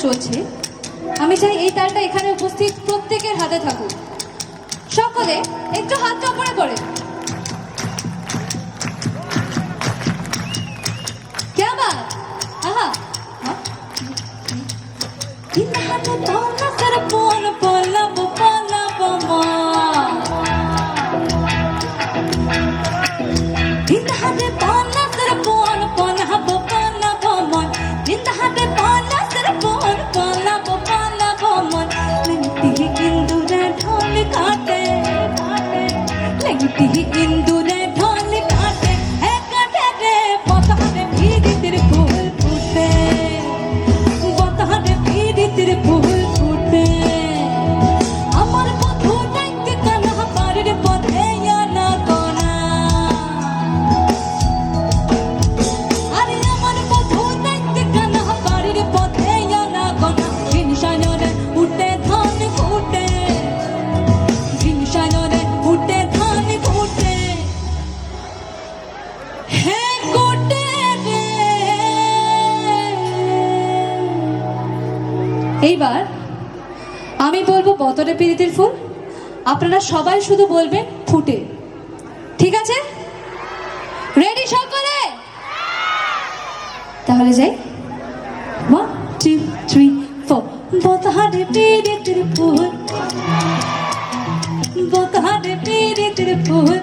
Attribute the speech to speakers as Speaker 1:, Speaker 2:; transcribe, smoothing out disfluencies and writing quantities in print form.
Speaker 1: চলছে, আমি চাই এই তালটা এখানে উপস্থিত প্রত্যেকের হাতে থাকুক। সকলে একটু হাতটা উপরে করে। क्या बात, आहा तीन हाथ पाना सर पोन पल्लव पल्लव तीन हाथ पाना सर पोन पल्लव पल्लव मन तीन हाथ पाना सर पोन पल्लव पल्लव मन लगती इंदुरे ढोल काटे लगती इंदुरे ढोल काटे है काटे रे पता रे भीड़ी तेरे फूल फूटे पता रे भीड़ी तेरे फूल फूटे अमर बधू डाइक कन्हा पार रे पधे या ना कोना अरे अमर बधू डाइक कन्हा पार रे पधे या ना कोना निशानो रे उठे धान फूटे निशानो रे उठे धान फूटे है कोटे रे। এইবার আমি বলবো বতরে পিরিতির ফুল, আপনারা সবাই শুধু বলবেন ফুটে, ঠিক আছে? রেডি সকলে? তাহলে যাই, 1 2 3 4 বতরে পিরিতির ফুল বতরে পিরিতির ফুল